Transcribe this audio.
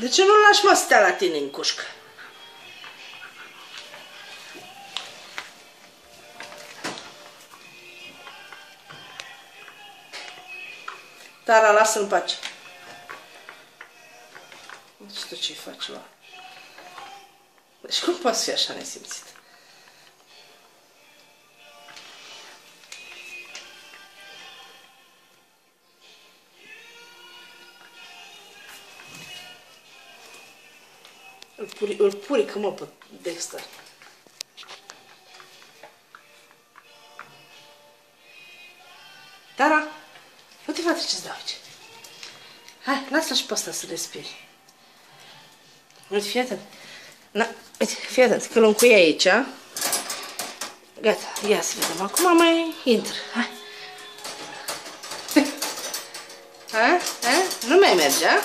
De ce nu lași, mă, stea la tine în cușcă? Tara, lasă în pace. Nu știu ce-i faci, mă. Deci cum poți fi așa nesimțit? Îl purică, mă, pe Dexter. Tara, uite, frate, ce-ți dau aici. Hai, lasă-l și pe ăsta să respiri. Uite, fii atent. Na, uite, fii atent, că-l încui aici. Gata, ia să vedem. Acum mai intră. Hai. Ha? Ha? Nu mai merge, a?